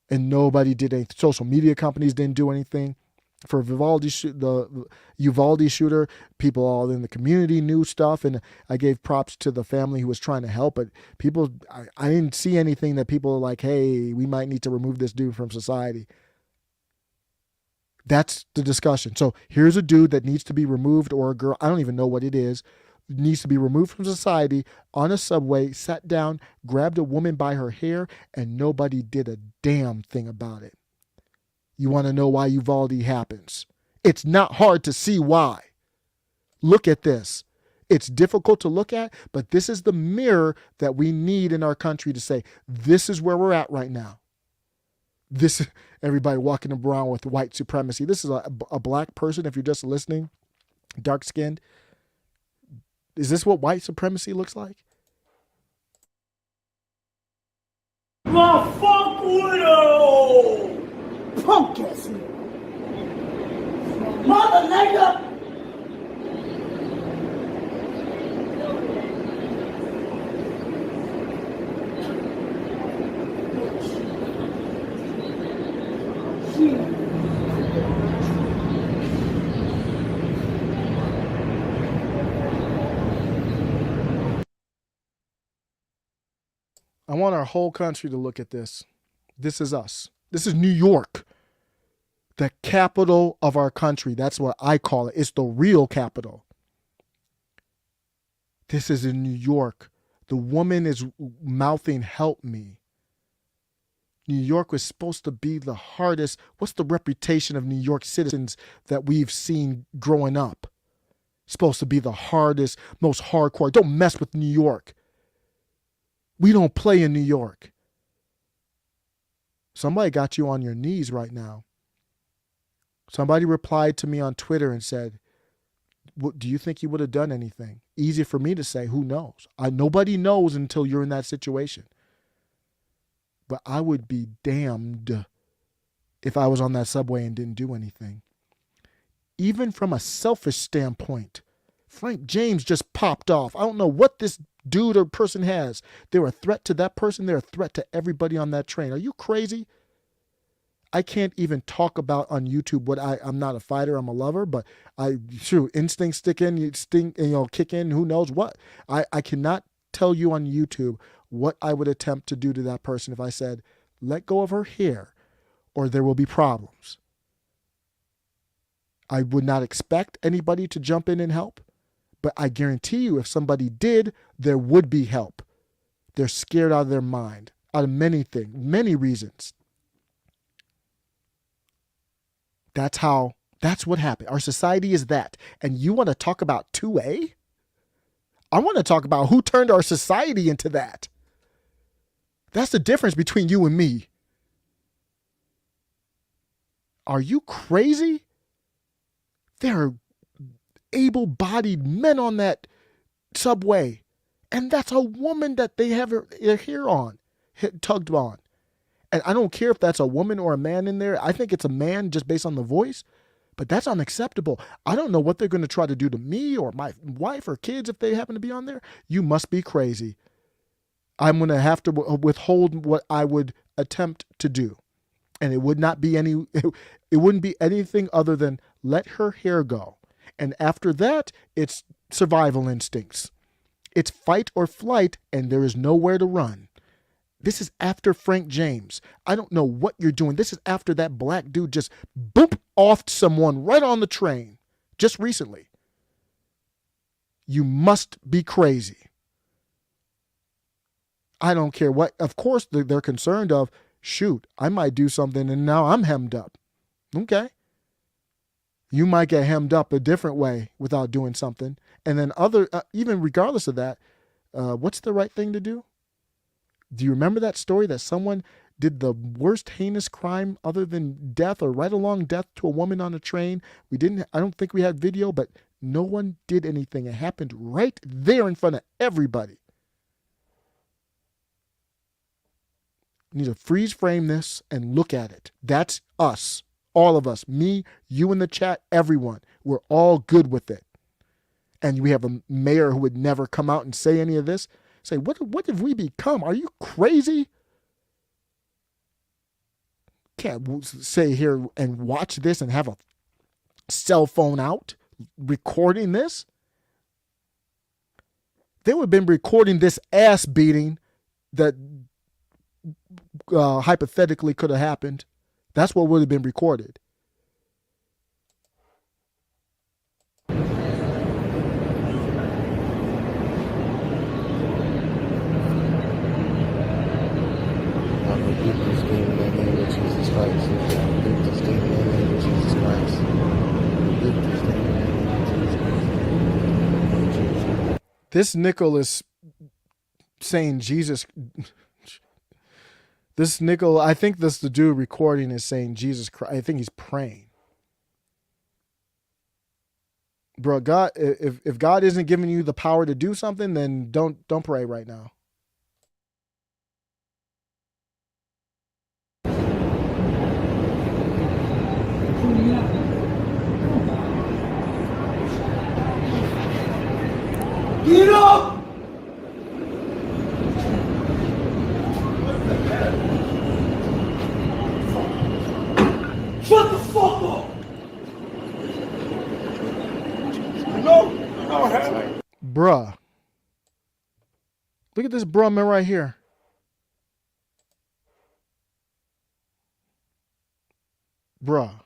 And nobody did anything. Social media companies didn't do anything. For the Uvalde shooter, people all in the community knew stuff. And I gave props to the family who was trying to help. But people, I didn't see anything that people were like, hey, we might need to remove this dude from society. That's the discussion. So here's a dude that needs to be removed, or a girl, I don't even know what it is, needs to be removed from society on a subway, sat down, grabbed a woman by her hair, and nobody did a damn thing about it. You want to know why Uvalde happens? It's not hard to see why. Look at this. It's difficult to look at, but this is the mirror that we need in our country to say, this is where we're at right now. This everybody walking around with white supremacy. This is a black person, if you're just listening, dark-skinned. Is this what white supremacy looks like? My fuck widow! Punk ass nigga. Mother nigga! I want our whole country to look at this. This is us. This is New York, the capital of our country. That's what I call it. It's the real capital. This is in New York. The woman is mouthing, help me. New York was supposed to be the hardest. What's the reputation of New York citizens that we've seen growing up? Supposed to be the hardest, most hardcore. Don't mess with New York. We don't play in New York. Somebody got you on your knees right now. Somebody replied to me on Twitter and said, do you think you would have done anything? Easy for me to say, who knows? Nobody knows until you're in that situation. But I would be damned if I was on that subway and didn't do anything. Even from a selfish standpoint, Frank James just popped off. I don't know what this dude or person has. They're a threat to that person. They're a threat to everybody on that train. Are you crazy? I can't even talk about on YouTube what I'm not a fighter. I'm a lover, but instincts kick in, who knows what. I cannot tell you on YouTube what I would attempt to do to that person if I said, let go of her hair or there will be problems. I would not expect anybody to jump in and help, but I guarantee you if somebody did, there would be help. They're scared out of their mind, out of many things, many reasons. That's what happened. Our society is that. And you want to talk about 2A? I want to talk about who turned our society into that. That's the difference between you and me. Are you crazy? There are able-bodied men on that subway. And that's a woman that they have their hair on, tugged on. And I don't care if that's a woman or a man in there. I think it's a man just based on the voice. But that's unacceptable. I don't know what they're going to try to do to me or my wife or kids if they happen to be on there. You must be crazy. I'm going to have to withhold what I would attempt to do. And it would not be it wouldn't be anything other than let her hair go. And after that, it's survival instincts. It's fight or flight, and there is nowhere to run. This is after Frank James. I don't know what you're doing. This is after that black dude just boop offed someone right on the train just recently. You must be crazy. I don't care what. Of course, they're concerned of, shoot, I might do something and now I'm hemmed up. Okay. You might get hemmed up a different way without doing something. And then even regardless of that, what's the right thing to do? Do you remember that story that someone did the worst heinous crime other than death or right along death to a woman on a train? I don't think we had video, but no one did anything. It happened right there in front of everybody. You need to freeze frame this and look at it. That's us. All of us. Me, you in the chat, everyone. We're all good with it. And we have a mayor who would never come out and say any of this. Say, what have we become? Are you crazy? Can't say here and watch this and have a cell phone out recording this. They would have been recording this ass beating that hypothetically could have happened. That's what would have been recorded. This nickel is saying Jesus. This nickel, I think the dude recording is saying Jesus Christ. I think he's praying. Bro, God, if God isn't giving you the power to do something, then don't pray right now. Get up! Shut the fuck up! No, Bruh. Look at this bruh man right here. Bruh.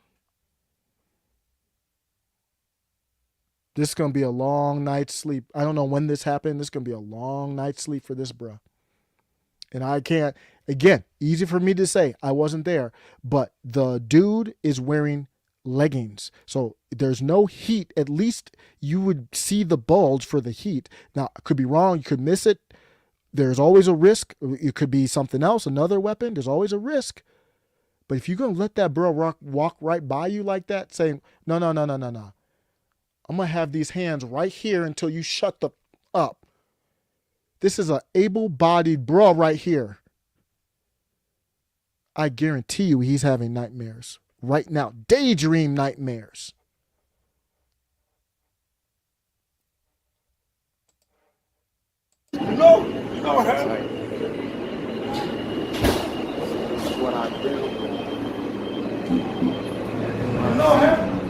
This is going to be a long night's sleep. I don't know when this happened. This is going to be a long night's sleep for this bruh. And I can't, again, easy for me to say. I wasn't there. But the dude is wearing leggings. So there's no heat. At least you would see the bulge for the heat. Now, I could be wrong. You could miss it. There's always a risk. It could be something else, another weapon. There's always a risk. But if you're going to let that bro walk right by you like that, saying, no. I'm going to have these hands right here until you shut the up. This is an able-bodied bro right here. I guarantee you he's having nightmares right now. Daydream nightmares. no, you don't have it. What I do. You don't have it.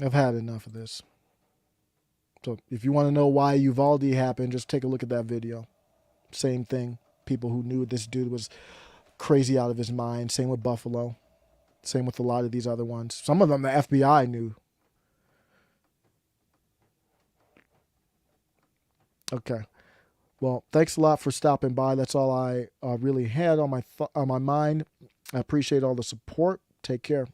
I've had enough of this. So if you want to know why Uvalde happened, just take a look at that video. Same thing. People who knew this dude was crazy out of his mind. Same with Buffalo. Same with a lot of these other ones. Some of them the FBI knew. Okay. Well, thanks a lot for stopping by. That's all I really had on my mind. I appreciate all the support. Take care.